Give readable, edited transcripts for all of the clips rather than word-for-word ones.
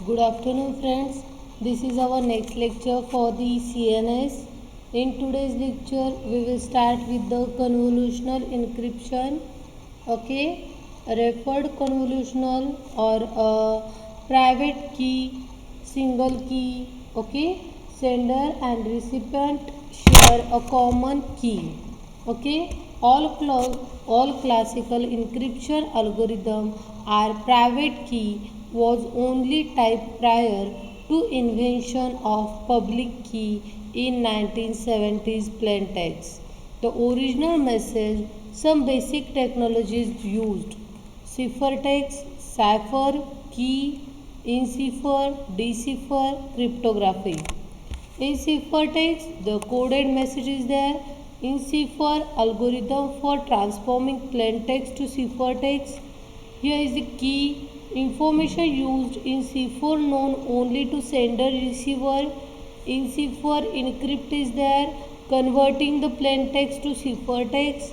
Good afternoon, friends. This is our next lecture for the CNS. In today's lecture, we will start with the convolutional encryption. Okay, referred convolutional or a private key, single key. Okay, sender and recipient share a common key. Okay, all classical encryption algorithm are private key was only typed prior to invention of public key in 1970s plain text. The original message, some basic technologies used: ciphertext, cipher, key, encipher, decipher, cryptography. In ciphertext, the coded message is there. In cipher, algorithm for transforming plain text to ciphertext. Here is the key information used in cipher known only to sender receiver. In cipher, encrypt is there, converting the plain text to ciphertext.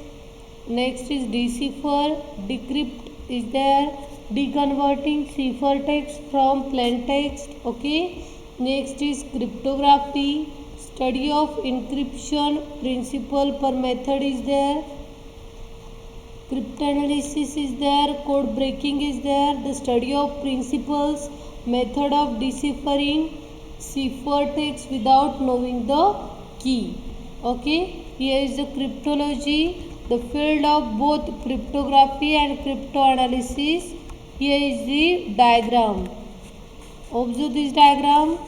Next is decipher, decrypt is there, deconverting ciphertext from plain text. Okay. Next is cryptography, study of encryption principle per method is there. Cryptanalysis is there, code breaking is there, the study of principles, method of deciphering ciphertext without knowing the key. Okay, here is the cryptology, the field of both cryptography and cryptanalysis. Here is the diagram. Observe this diagram.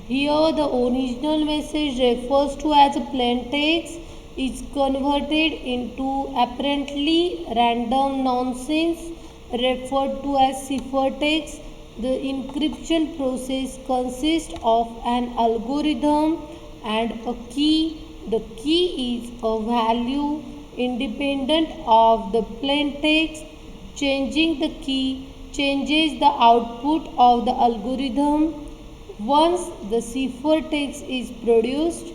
Here the original message refers to as a plain text is converted into apparently random nonsense referred to as ciphertext. The encryption process consists of an algorithm and a key. The key is a value independent of the plain text. Changing the key changes the output of the algorithm. Once the ciphertext is produced,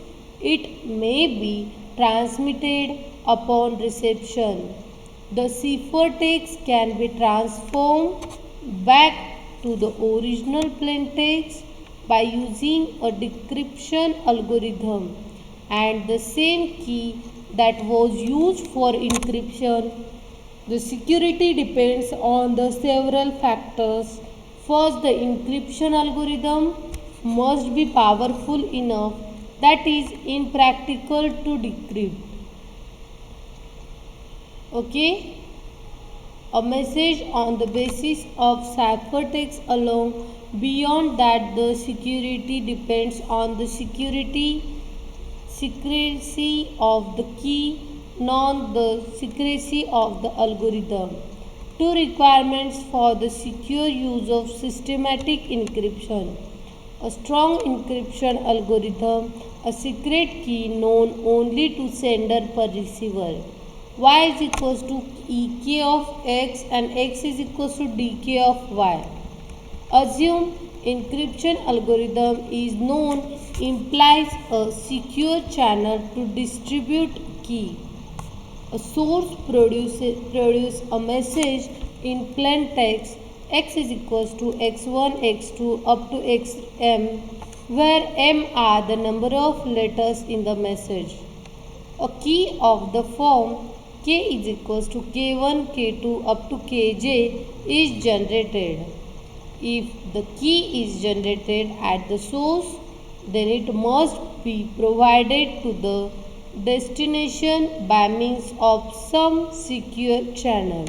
it may be transmitted upon reception. The ciphertext can be transformed back to the original plain text by using a decryption algorithm, and the same key that was used for encryption. The security depends on the several factors. First, the encryption algorithm must be powerful enough that is impractical to decrypt. Okay, a message on the basis of ciphertext alone. Beyond that, the security depends on the secrecy of the key, not the secrecy of the algorithm. Two requirements for the secure use of systematic encryption: a strong encryption algorithm, a secret key known only to sender per receiver. Y is equals to ek of x and x is equals to dk of y. Assume encryption algorithm is known implies a secure channel to distribute key. A source produce a message in plain text x is equals to x1 x2 up to xm, where m are the number of letters in the message. A key of the form k is equals to k1 k2 up to kj is generated. If the key is generated at the source, then it must be provided to the destination by means of some secure channel.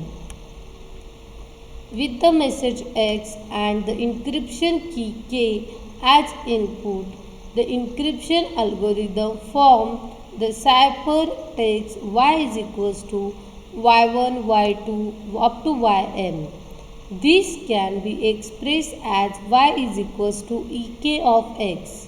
With the message x and the encryption key k as input, the encryption algorithm form the ciphertext y is equals to y1 y2 up to ym. This can be expressed as y is equals to ek of x.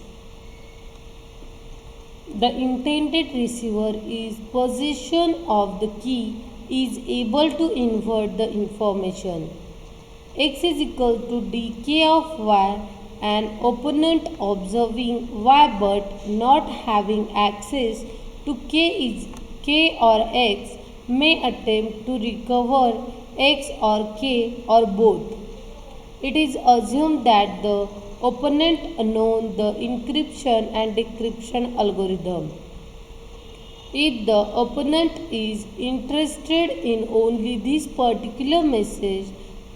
The intended receiver is possession of the key is able to invert the information. X is equal to dk of y an opponent observing y but not having access to k or x may attempt to recover x or k or both. It is assumed that the opponent knows the encryption and decryption algorithm. If the opponent is interested in only this particular message,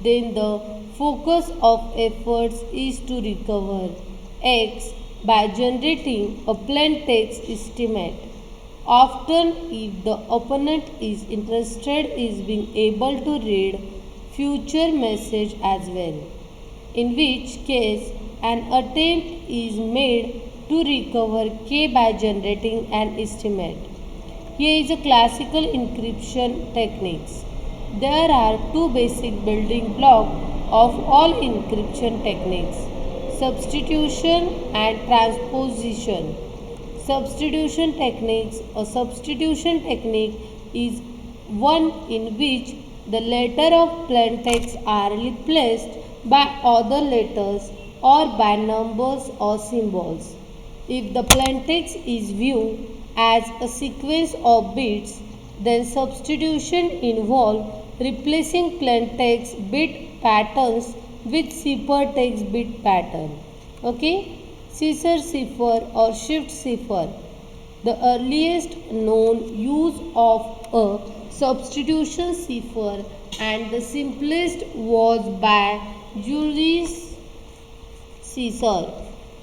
then the focus of efforts is to recover X by generating a plain text estimate. Often, if the opponent is interested in being able to read future message as well, in which case an attempt is made to recover K by generating an estimate. Here is a classical encryption techniques. There are two basic building blocks of all encryption techniques: substitution and transposition. Substitution techniques. A substitution technique is one in which the letter of plain text are replaced by other letters or by numbers or symbols. If the plain text is viewed as a sequence of bits, then substitution involves replacing plain text bit patterns with ciphertext bit pattern. Okay? Scissor cipher or shift cipher. The earliest known use of a substitution cipher and the simplest was by Julius Caesar.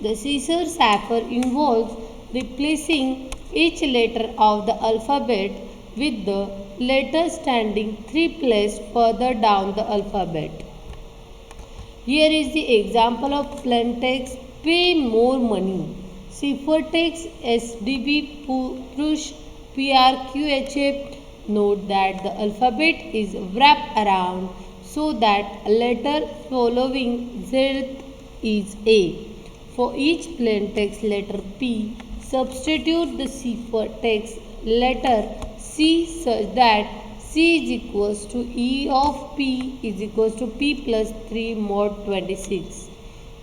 The Caesar cipher involves replacing each letter of the alphabet with the letter standing three places further down the alphabet. Here is the example of plain text: pay more money. Ciphertext SDB push PRQHF. Note that the alphabet is wrapped around so that a letter following Z is A. For each plain text letter P, substitute the ciphertext letter C such that C is equals to E of P is equals to P plus 3 mod 26.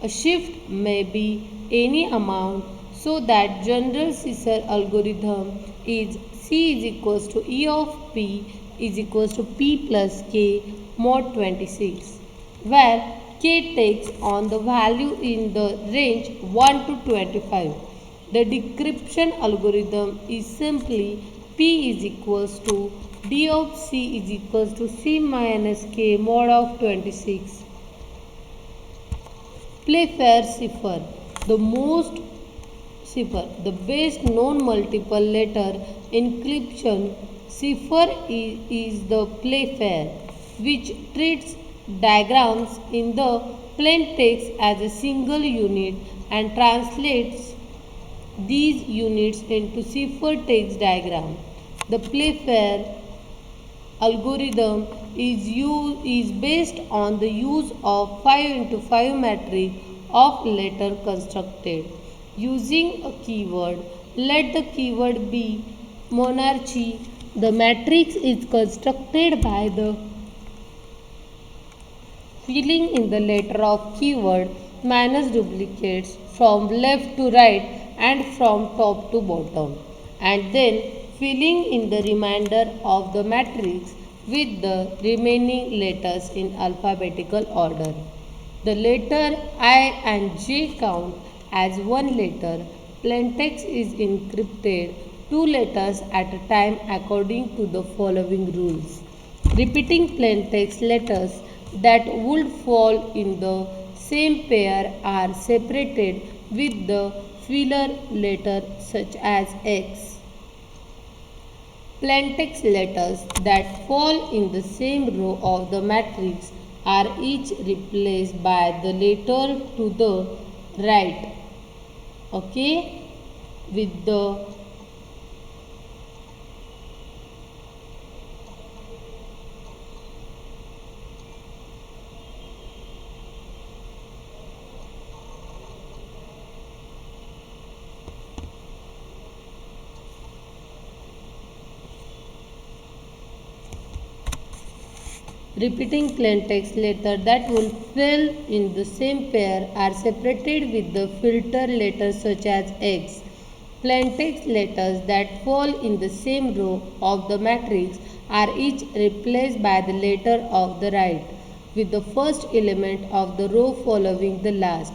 A shift may be any amount so that general Caesar algorithm is C is equals to E of P is equals to P plus K mod 26, where K takes on the value in the range 1 to 25. The decryption algorithm is simply P is equals to D of C is equals to C minus K mod of 26. Playfair cipher. The best known multiple letter encryption cipher is the Playfair, which treats diagrams in the plain text as a single unit and translates these units into ciphertext diagram. The Playfair algorithm is based on the use of 5 into 5 matrix of letter constructed using a keyword. Let the keyword be monarchy. The matrix is constructed by the filling in the letter of keyword minus duplicates from left to right and from top to bottom, and then filling in the remainder of the matrix with the remaining letters in alphabetical order. The letter I and J count as one letter. Plain text is encrypted 2 letters at a time according to the following rules. Repeating plain text letters that would fall in the same pair are separated with the filler letter such as X. Plain text letters that fall in the same row of the matrix are each replaced by the letter to the right, okay, with the Repeating plain text letters that will fall in the same pair are separated with the filter letters such as X. Plain text letters that fall in the same row of the matrix are each replaced by the letter of the right, with the first element of the row following the last.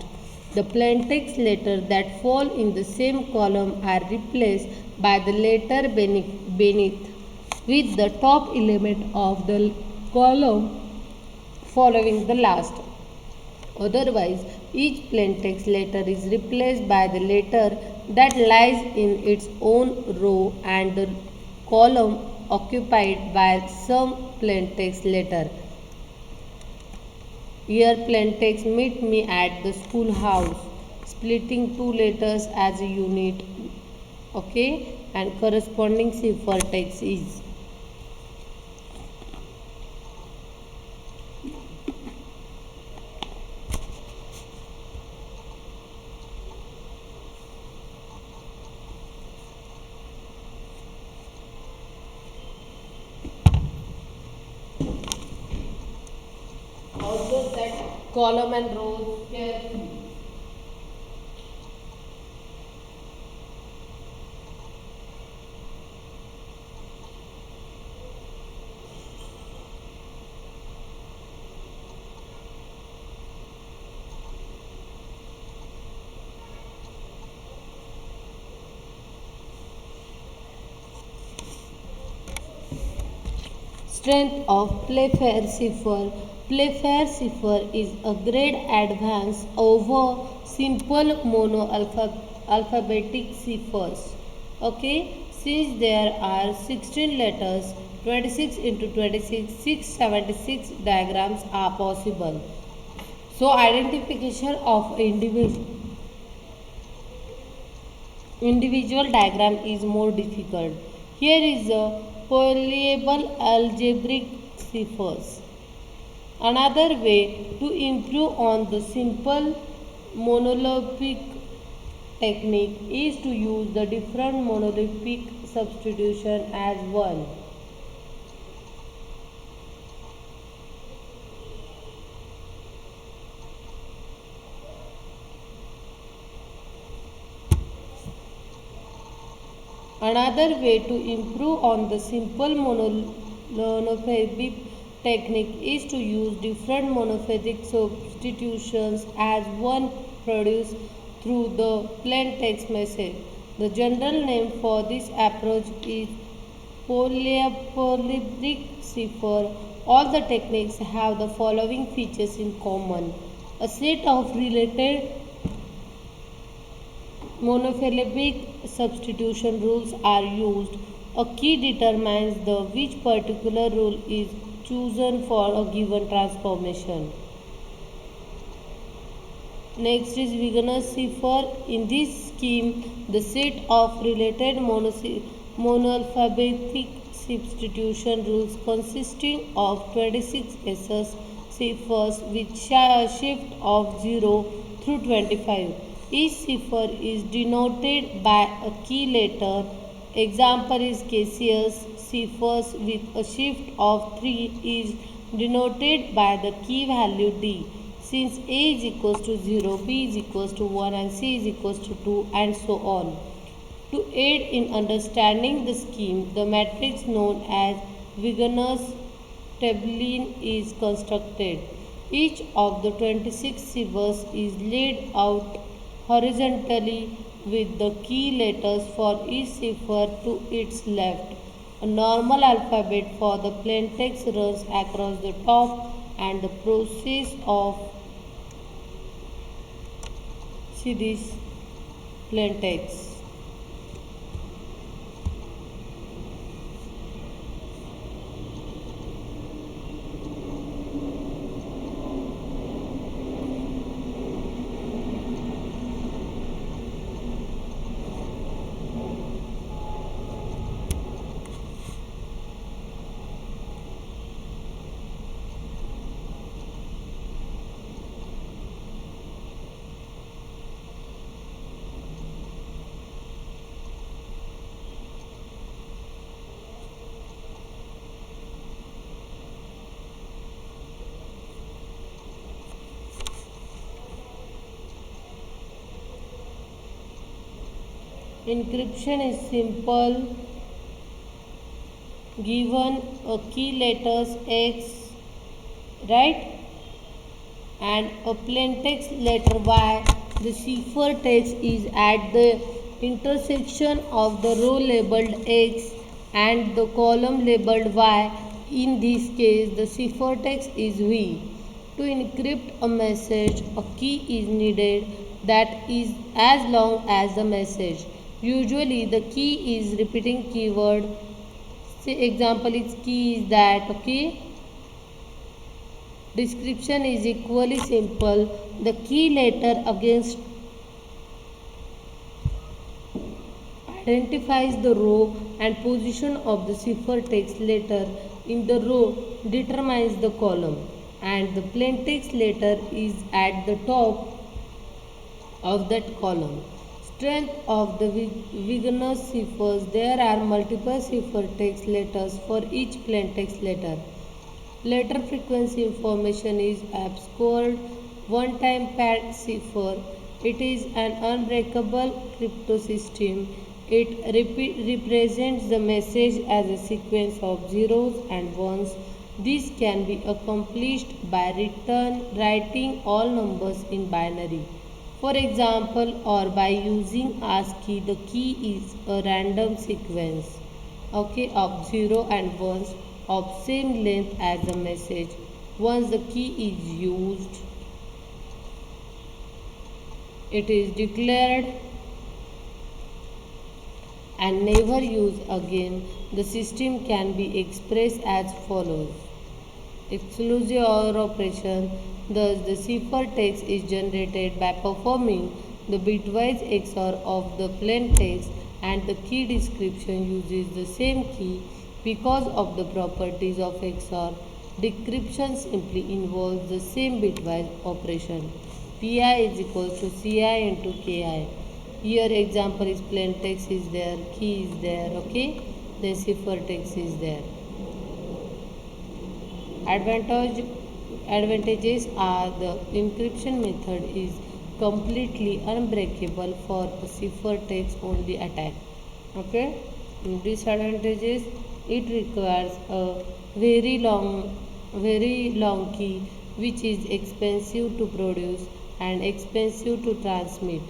The plain text letters that fall in the same column are replaced by the letter beneath with the top element of the column following the last. Otherwise, each plain text letter is replaced by the letter that lies in its own row and the column occupied by some plain text letter. Here plain text meet me at the schoolhouse, splitting two letters as a unit. Okay, and corresponding cipher text is also that column and rows carefully. Strength of Playfair cipher. Playfair cipher is a great advance over simple monoalphabetic ciphers. Okay, since there are 16 letters, 26 into 26, 676 diagrams are possible. So, identification of individual diagram is more difficult. Here is a polyable algebraic ciphers. Another way to improve on the simple monotypic technique is to use the different monotypic substitution as one. Another way to improve on the simple monophasic technique is to use different monophasic substitutions as one produced through the plain text message. The general name for this approach is polyphasic cipher. All the techniques have the following features in common. A set of related monosyllabic substitution rules are used. A key determines the which particular rule is chosen for a given transformation. Next is Wigner's cipher. In this scheme, the set of related monoalphabetic substitution rules consisting of 26 SS ciphers with shift of 0 through 25. Each cipher is denoted by a key letter. Example is Cassius. Ciphers with a shift of 3 is denoted by the key value D. Since A is equals to 0, B is equals to 1 and C is equals to 2 and so on. To aid in understanding the scheme, the matrix known as Wigner's tableau is constructed. Each of the 26 ciphers is laid out horizontally with the key letters for each cipher to its left. A normal alphabet for the plain text runs across the top and the process of this plain text. Encryption is simple. Given a key letters X, right, and a plain text letter Y, the ciphertext is at the intersection of the row labeled X and the column labeled Y. In this case, the ciphertext is V. To encrypt a message, a key is needed that is as long as the message. Usually, the key is repeating keyword. Say example is key is that, okay. Description is equally simple. The key letter against identifies the row and position of the ciphertext letter in the row determines the column, and the plaintext letter is at the top of that column. Strength of the Wigner's ciphers. There are multiple ciphertext letters for each plaintext letter. Letter frequency information is abscored one-time pad cipher. It is an unbreakable crypto system. It represents the message as a sequence of zeros and ones. This can be accomplished by writing all numbers in binary. For example, or by using ASCII, the key is a random sequence, okay, of 0 and 1s of same length as the message. Once the key is used, it is declared and never used again. The system can be expressed as follows. Exclusive OR operation. Thus, the ciphertext is generated by performing the bitwise XOR of the plain text, and the key description uses the same key because of the properties of XOR. Decryption simply involves the same bitwise operation. Pi is equals to Ci into Ki. Here example is plain text is there, key is there, okay, then ciphertext is there. Advantages are the encryption method is completely unbreakable for a ciphertext only attack. Okay. Disadvantages, it requires a very long key which is expensive to produce and expensive to transmit.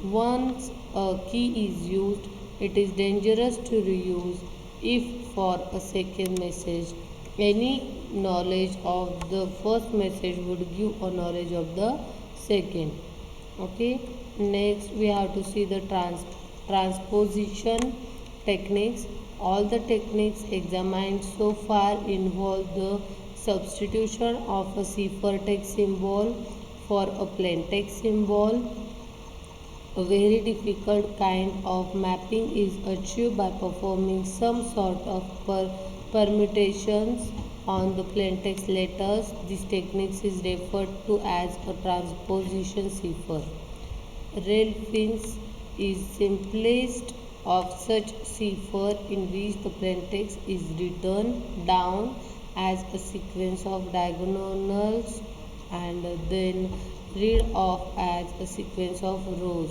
Once a key is used, it is dangerous to reuse if for a second message. Any knowledge of the first message would give a knowledge of the second. Okay. Next, we have to see the transposition techniques. All the techniques examined so far involve the substitution of a ciphertext symbol for a plain text symbol. A very difficult kind of mapping is achieved by performing some sort of permutations on the plaintext letters. This technique is referred to as a transposition cipher. Railfins is simplest of such cipher in which the plaintext is written down as a sequence of diagonals and then read off as a sequence of rows.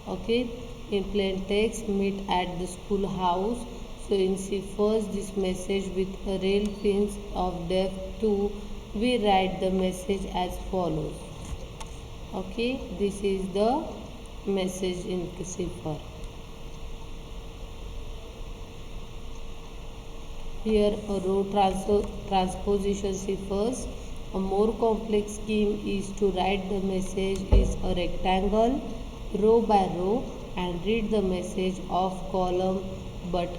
Okay, in plain text meet at the schoolhouse. So in ciphers this message with a rail pins of depth 2, we write the message as follows. Okay, this is the message in cipher. Here a row transposition ciphers. A more complex scheme is to write the message is a rectangle row by row and read the message of column but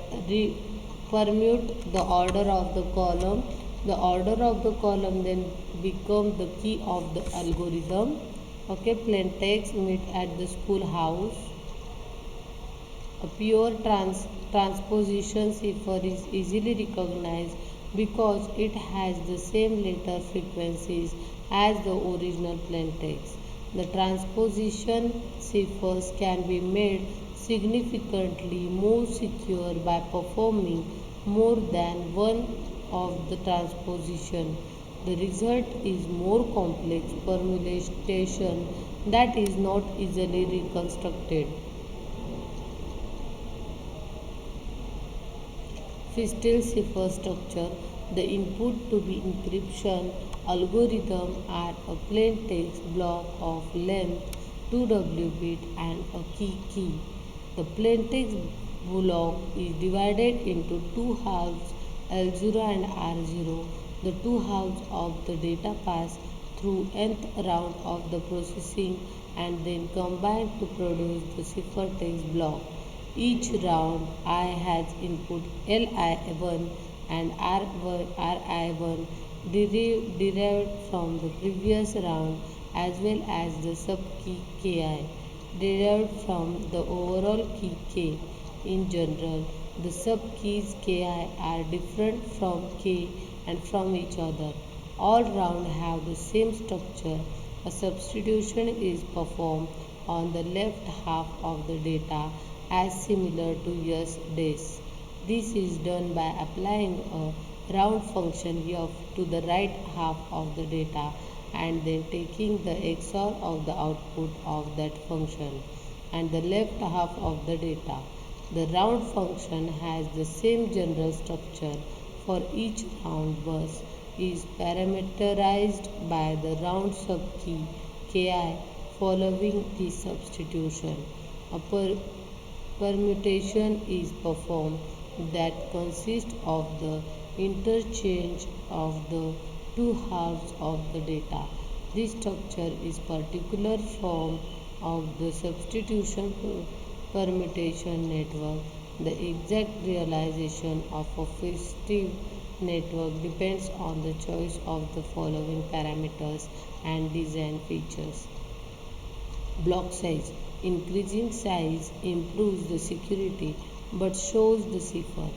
permute the order of the column. The order of the column then become the key of the algorithm. Okay, plain text meet at the schoolhouse. A pure transposition cipher is easily recognized because it has the same letter frequencies as the original plain text. The transposition ciphers can be made significantly more secure by performing more than one of the transposition. The result is more complex permutation that is not easily reconstructed. Fistel cipher structure. The input to the encryption algorithm are a plain text block of length 2W bit and a key. The plain text block is divided into two halves L0 and R0. The two halves of the data pass through nth round of the processing and then combine to produce the ciphertext block. Each round I has input Li1 and Ri1 derived from the previous round as well as the subkey Ki derived from the overall key K. In general, the subkeys Ki are different from K and from each other. All round have the same structure. A substitution is performed on the left half of the data as similar to des. This is done by applying a round function f to the right half of the data and then taking the XOR of the output of that function and the left half of the data. The round function has the same general structure for each round bus is parameterized by the round subkey Ki following the substitution. A permutation is performed that consists of the interchange of the two halves of the data. This structure is particular form of the substitution permutation network. The exact realization of a festive network depends on the choice of the following parameters and design features. Block size. Increasing size improves the security but shows the cipher.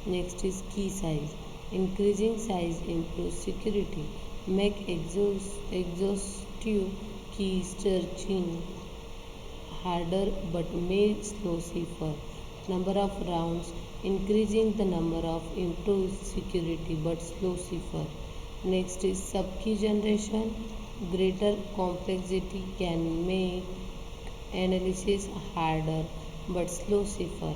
Next is key size. Increasing size improves security, make exhaustive key searching harder but may slow cipher. Number of rounds. Increasing the number of improves security but slow cipher. Next is subkey generation. Greater complexity can make analysis harder but slow cipher.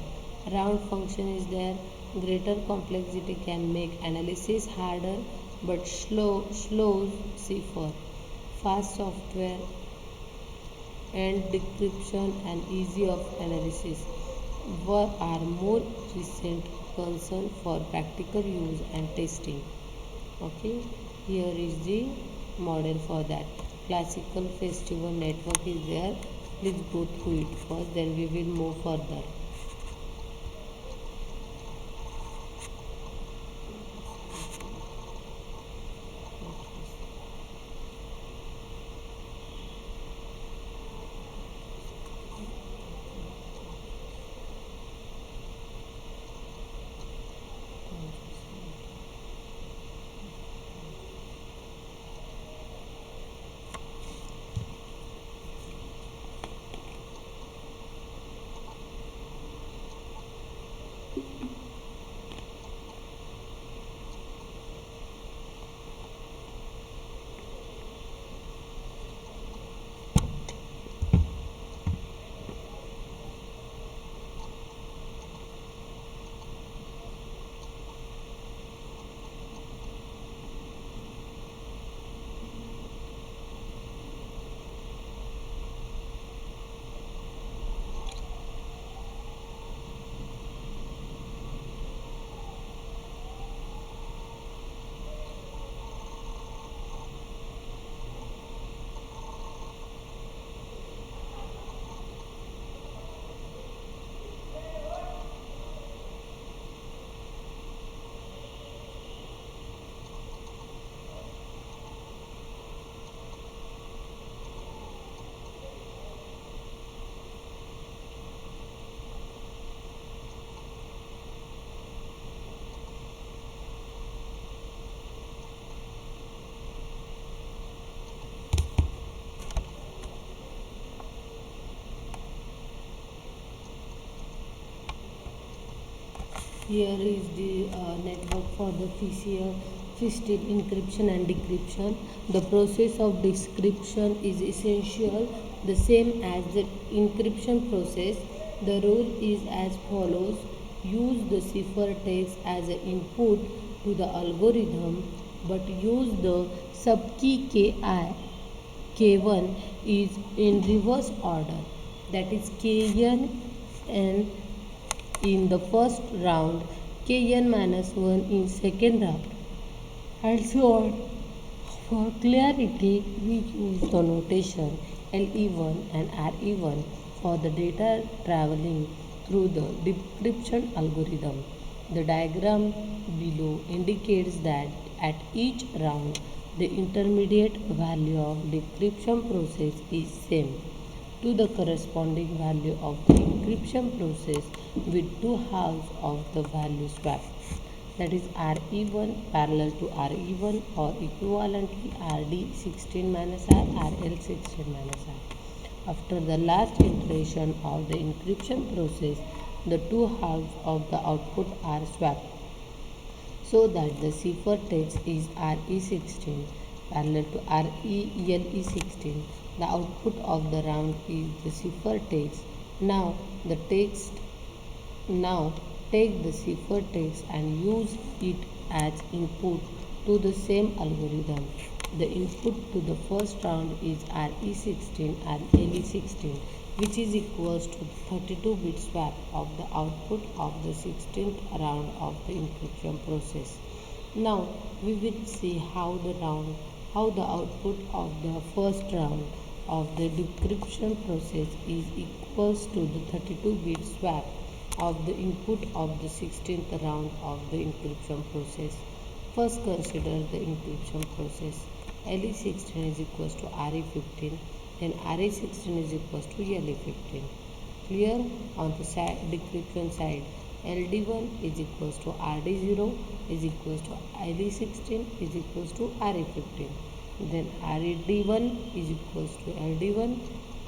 Round function is there. Greater complexity can make analysis harder but slows cipher. Fast software and decryption and easy of analysis are more recent concern for practical use and testing. Okay, here is the model for that. Classical festival network is there. Please go through it first, then we will move further. Here is the network for the FISTIL encryption and decryption. The process of decryption is essential, the same as the encryption process. The rule is as follows. use the ciphertext as an input to the algorithm, but use the subkey ki. K1 is in reverse order, that is Kn and in the first round, Kn minus 1 in second round, and so on. For clarity, we use the notation LE1 and RE1 for the data traveling through the decryption algorithm. The diagram below indicates that at each round, the intermediate value of decryption process is same to the corresponding value of the encryption process with two halves of the value swap, that is RE1 parallel to RE1 or equivalently RD16 minus I, RL16 minus I. After the last iteration of the encryption process, the two halves of the output are swapped so that the ciphertext is RE16 parallel to RELE16. The output of the round is the ciphertext. The text now take the ciphertext and use it as input to the same algorithm. The input to the first round is RE16 and LE16, which is equals to 32-bit swap of the output of the 16th round of the encryption process. Now we will see how the output of the first round of the decryption process is equals to the 32-bit swap of the input of the 16th round of the encryption process. First consider the encryption process. LE16 is equals to RE15, then RE16 is equals to LE15. Clear? On the decryption side, LD1 is equals to RD0 is equals to LE16 is equals to RE15. Then RD1 is equals to LD1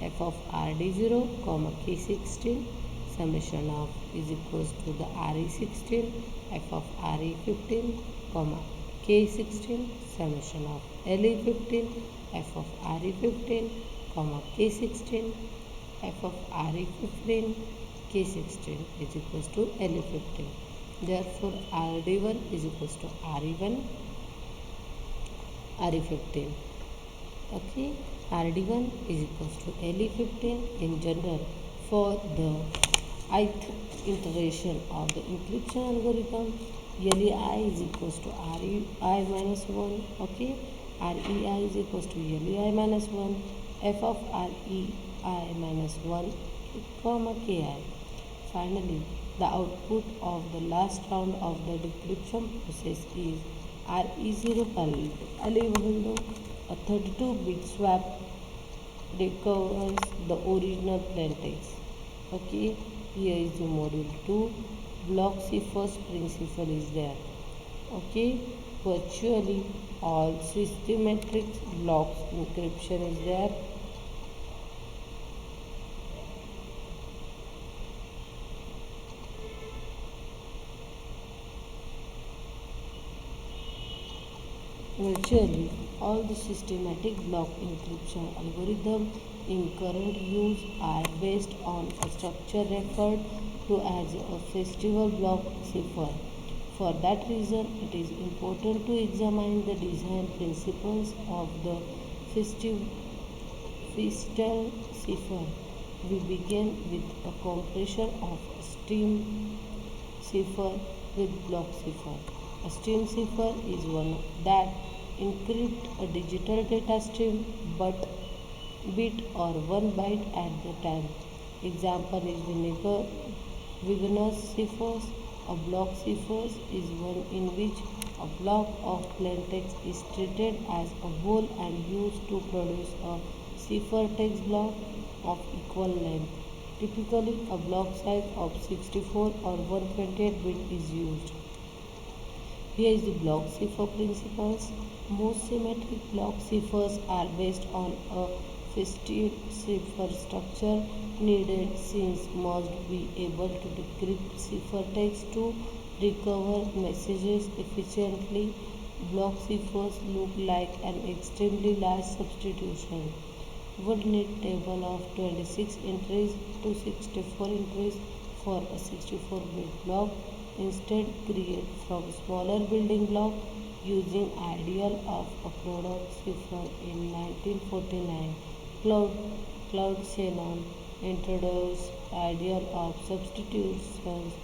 f of RD0 comma K16 summation of is equals to the RE16 f of RE15 comma K16 summation of LE15 f of RE15 comma K16 f of RE15 K16 is equals to LE15. Therefore RD1 is equals to RE1 RE15. Okay, RD1 is equals to LE15 in general for the ith iteration of the encryption algorithm. LEI is equals to REI minus 1. Okay, REI is equals to LEI minus 1. F of REI minus 1 comma KI. Finally, the output of the last round of the decryption process is RE0 parallel to LE1. A 32-bit swap recovers the original plaintext. Okay, here is the module 2. Block ciphers principle is there. Okay, virtually all systematic blocks encryption is there. Virtually all the systematic block encryption algorithms in current use are based on a structure referred to as a festival block cipher. For that reason, it is important to examine the design principles of the festal cipher. We begin with a compression of stream cipher with block cipher. A stream cipher is one that encrypts a digital data stream but bit or one byte at the time. Example is Wigner's ciphers. A block cipher is one in which a block of plaintext is treated as a whole and used to produce a ciphertext block of equal length. Typically, a block size of 64 or 128 bit is used. Here is the block cipher principles. Most symmetric block ciphers are based on a festive cipher structure needed since must be able to decrypt ciphertext to recover messages efficiently. Block ciphers look like an extremely large substitution. Would need table of 26 entries to 64 entries for a 64-bit block. Instead, create from smaller building block using ideal of a product cipher in 1949. Claude Shannon introduced ideal of substitutions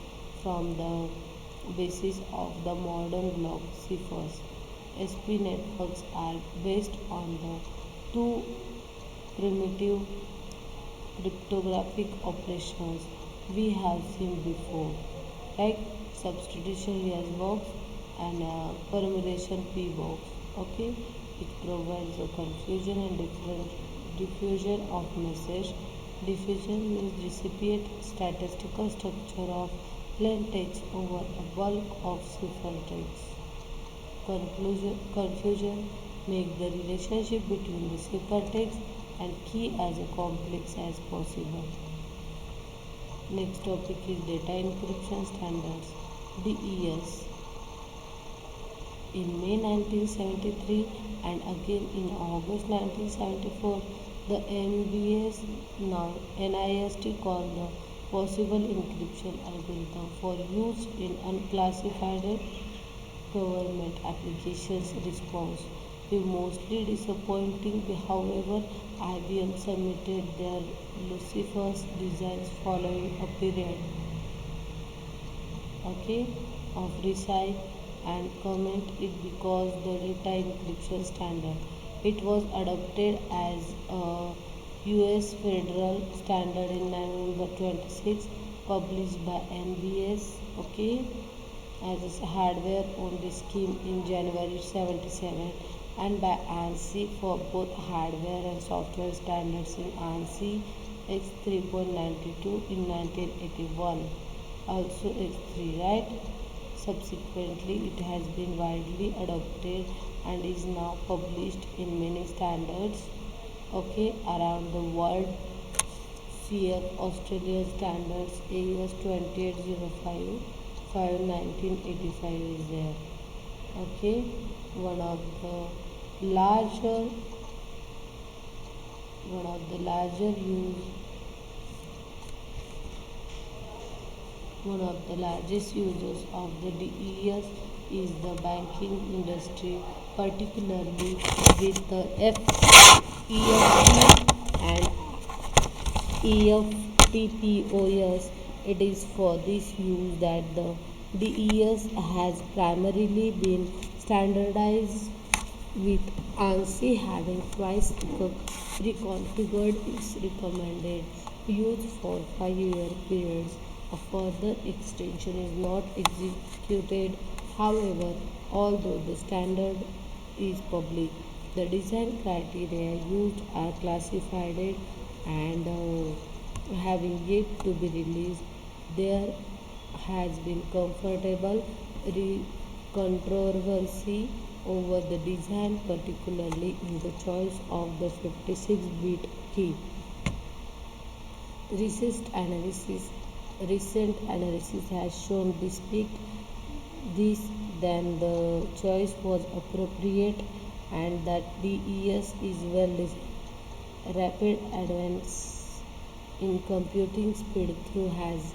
from the basis of the modern block ciphers. SP networks are based on the two primitive cryptographic operations we have seen before, like substitution yes box and permutation p box. Okay, it provides a confusion and diffusion of message. Diffusion means recipient statistical structure of plain text over a bulk of cipher text. Confusion make the relationship between the ciphertext and key as complex as possible. Next topic is data encryption standards, DES. In May 1973 and again in August 1974, the MBS, now NIST, called the possible encryption algorithm for use in unclassified government applications response is mostly disappointing. However, IBM submitted their Lucifer's designs following a period, okay, of research and comment it because the data encryption standard. It was adopted as a US federal standard in November 26, published by NBS, okay, as a hardware only scheme in January 77 and by ANSI for both hardware and software standards in ANSI X 3.92 in 1981, also X3, right? Subsequently, it has been widely adopted and is now published in many standards, okay, around the world. CF Australian Standards AS 2805 1985 is there, okay. one of the larger one of the larger use One of the largest users of the DES is the banking industry, particularly with the EFT and EFTPOS. It is for this use that the DES has primarily been standardized, with ANSI having twice reconfigured its recommended use for 5-year periods. A further extension is not executed, however, although the standard is public. The design criteria used are classified and having yet to be released. There has been controversy over the design, particularly in the choice of the 56-bit key. Recent analysis has shown despite this then the choice was appropriate and that DES is well designed. Rapid advance in computing speed through has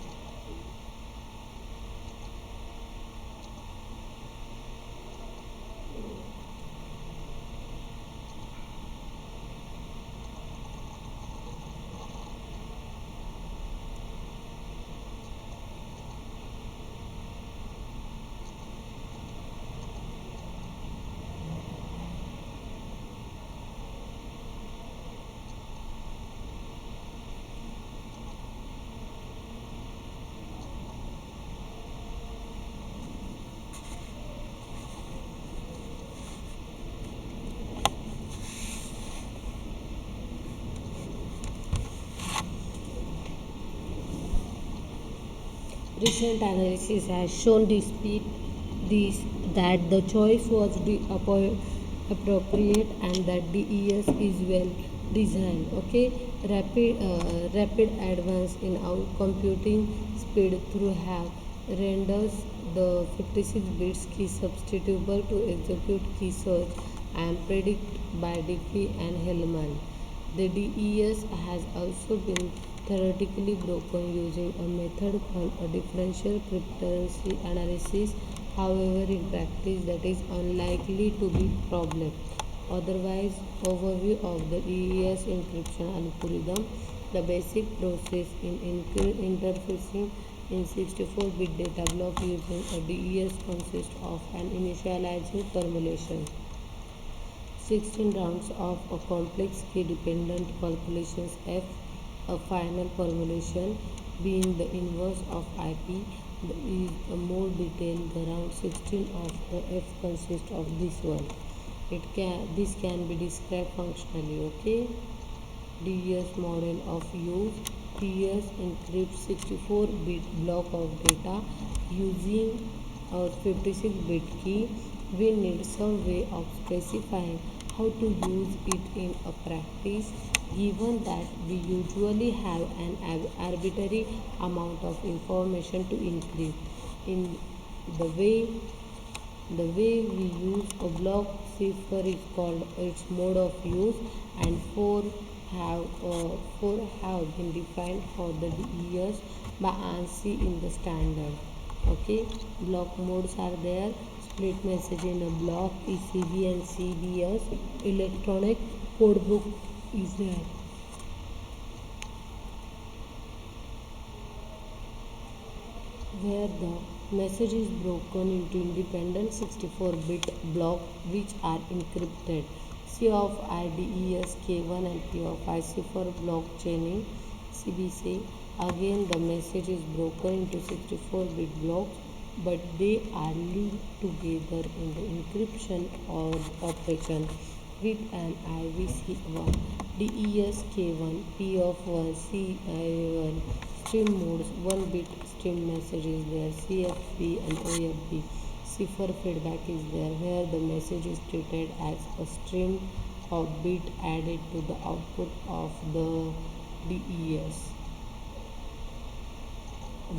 Recent analysis has shown despite this that the choice was appropriate and that DES is well designed. Okay, rapid advance in our computing speed through have renders the 56 bits key substitutable to execute key search and predict by Diffie and Hellman. The DES has also been theoretically broken using a method called a differential cryptocurrency analysis. However, in practice, that is unlikely to be problem. Otherwise, overview of the DES encryption algorithm. The basic process in interfacing in 64-bit data block using a DES consists of an initializing formulation, 16 rounds of a complex key-dependent calculations F, a final formulation being the inverse of IP. Is a more detailed. The round 16 of the F consists of this one. This can be described functionally. Okay. DES model of use. DES encrypts 64-bit block of data using a 56-bit key. We need some way of specifying how to use it in a practice, given that we usually have an arbitrary amount of information to encrypt. In the way the way we use a block cipher is called its mode of use, and four have been defined for the DES by ANSI in the standard. Okay, block modes are there: split message in a block, ECB and CBS. Electronic code book is there. Where the message is broken into independent 64-bit blocks which are encrypted. C of IDES K1 and P of I cipher blockchaining CBC. Again, the message is broken into 64-bit blocks, but they are linked together in the encryption or operation with an IVC1. DES K1 P of 1 CI1 stream modes 1 bit stream message is there, CFB and OFB. Cipher feedback is there, where the message is treated as a stream of bit added to the output of the DES,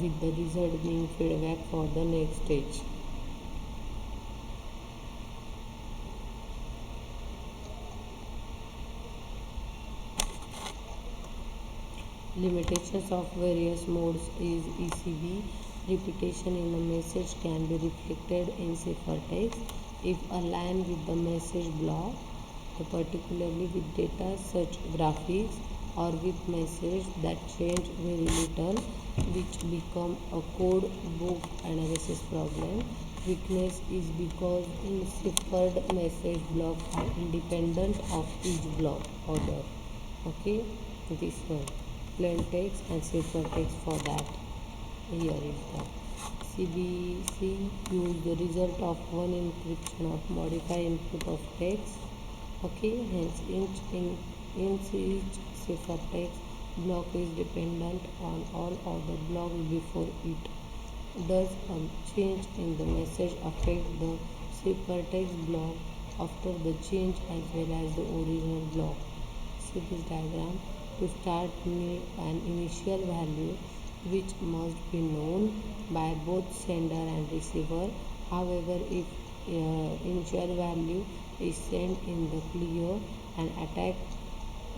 with the result being feedback for the next stage. Limitations of various modes is ECB. Repetition in a message can be reflected in ciphertext if aligned with the message block, particularly with data such graphics, or with messages that change very little, which become a code book analysis problem. Weakness is because ciphered message blocks are independent of each block order. Okay, this one, plain text and ciphertext for that. Here is the CBC use the result of one encryption of modify input of text. Okay, hence each ciphertext block is dependent on all other blocks before it. Thus, a change in the message affects the ciphertext block after the change as well as the original block. See this diagram. To start, need an initial value which must be known by both sender and receiver. However, if initial value is sent in the clear, an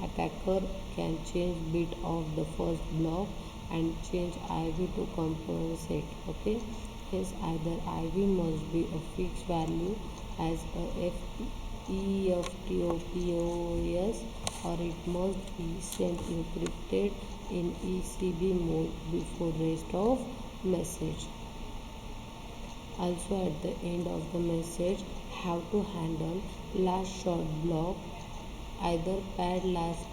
attacker can change bit of the first block and change IV to compensate. Okay, hence either IV must be a fixed value as a EFTOPOS, or it must be sent encrypted in ECB mode before rest of message. Also, at the end of the message, have to handle last short block, either pad last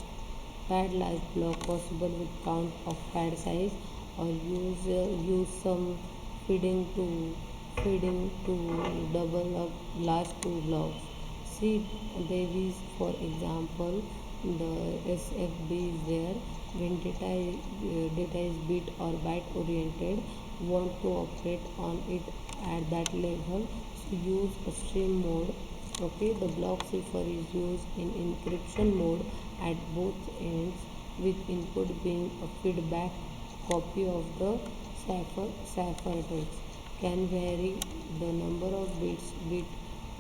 block possible with count of pad size, or use some feeding to double up last two blocks. See Davies for example. The SFB is there. When data is bit or byte oriented, want to operate on it at that level, so use a stream mode. Okay, the block cipher is used in encryption mode at both ends, with input being a feedback copy of the ciphertext. Can vary the number of bit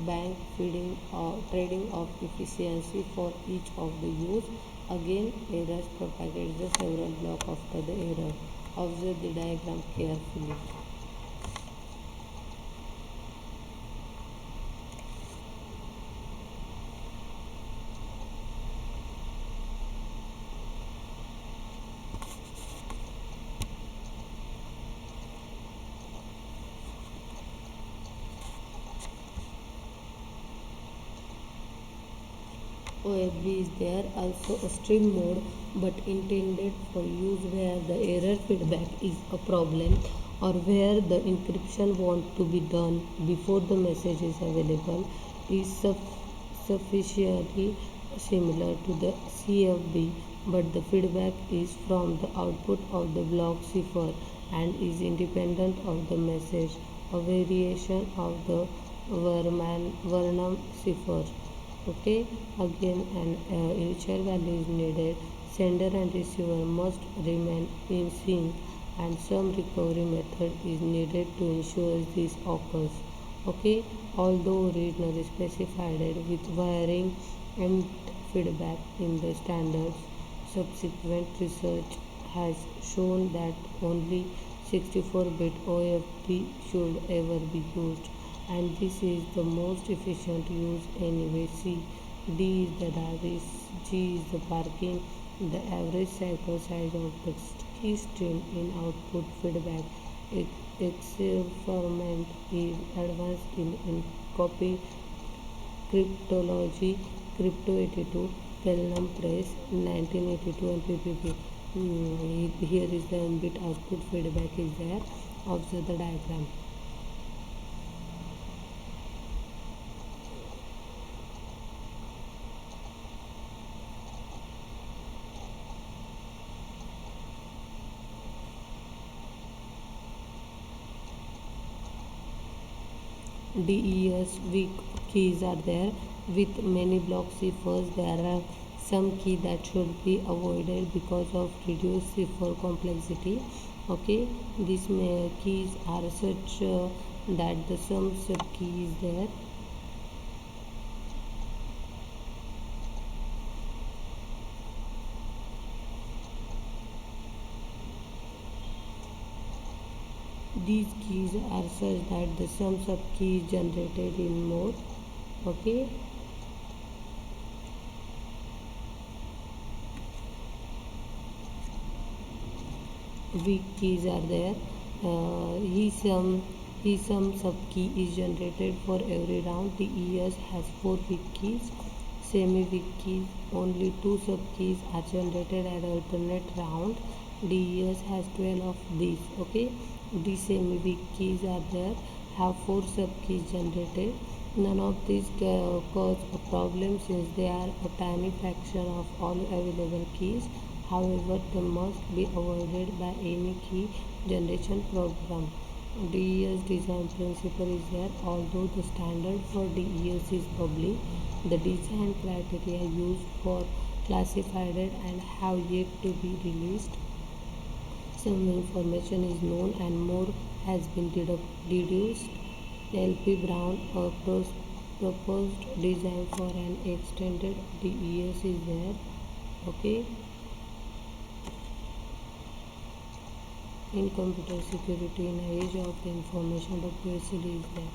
bank feeding or trading of efficiency for each of the use. Again, errors propagate the several blocks after the error. Observe the diagram carefully. OFB is there also a stream mode but intended for use where the error feedback is a problem or where the encryption want to be done before the message is available is sufficiently similar to the CFB, but the feedback is from the output of the block cipher and is independent of the message, a variation of the Varnam cipher. Okay, again an initial value is needed. Sender and receiver must remain in sync and some recovery method is needed to ensure this occurs. Okay, although originally specified with varying and feedback in the standards, subsequent research has shown that only 64-bit OFB should ever be used, and this is the most efficient use anyway. C. D is the database, G is the parking, the average cycle size of the key stream in output feedback. Experiment is advanced in copy cryptology, Crypto 82, Pelham Press, 1982, and PPP. Here is the bit output feedback is there. Observe the diagram. DES weak keys are there. With many block ciphers, there are some key that should be avoided because of reduced cipher complexity. Okay, these keys are such that the some sub key is there. These keys are such that the sum sub key is generated in mode. Okay, weak keys are there. He sum sub key is generated for every round. DES has 4 weak keys. Semi weak keys, only 2 sub keys are generated at alternate round. DES has 12 of these. Okay, these semi weak keys are there, have 4 sub keys generated. None of these cause a problem since they are a tiny fraction of all available keys. However, they must be avoided by any key generation program. DES design principle is there. Although the standard for DES is public, the design criteria used for classified and have yet to be released. Some information is known and more has been deduced. LP Brown, a proposed design for an extended DES is there. Okay. In computer security, in age of the information, WSCD is there.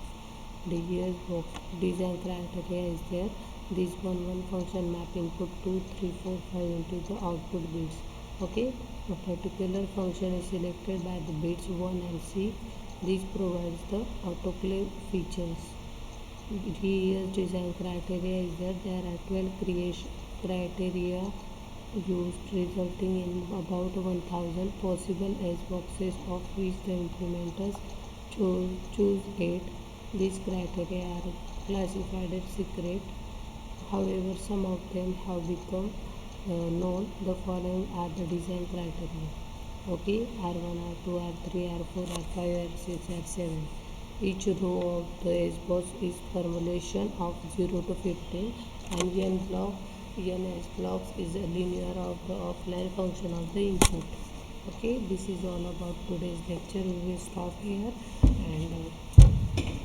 DES box design criteria is there. This one function map input 2, 3, 4, 5 into the output bits. Okay, a particular function is selected by the bits 1 and C. This provides the autoclave features. DES design criteria is that there are 12 creation criteria used, resulting in about 1000 possible S boxes, of which the implementers choose 8. These criteria are classified as secret. However, some of them have become known. The following are the design criteria. Okay, R1, R2, R3, R4, R5, R6, R7. Each row of the S box is formulation of 0 to 15, and N S blocks is a linear of the offline function of the input. Okay, this is all about today's lecture. We will stop here and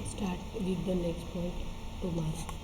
start with the next point tomorrow.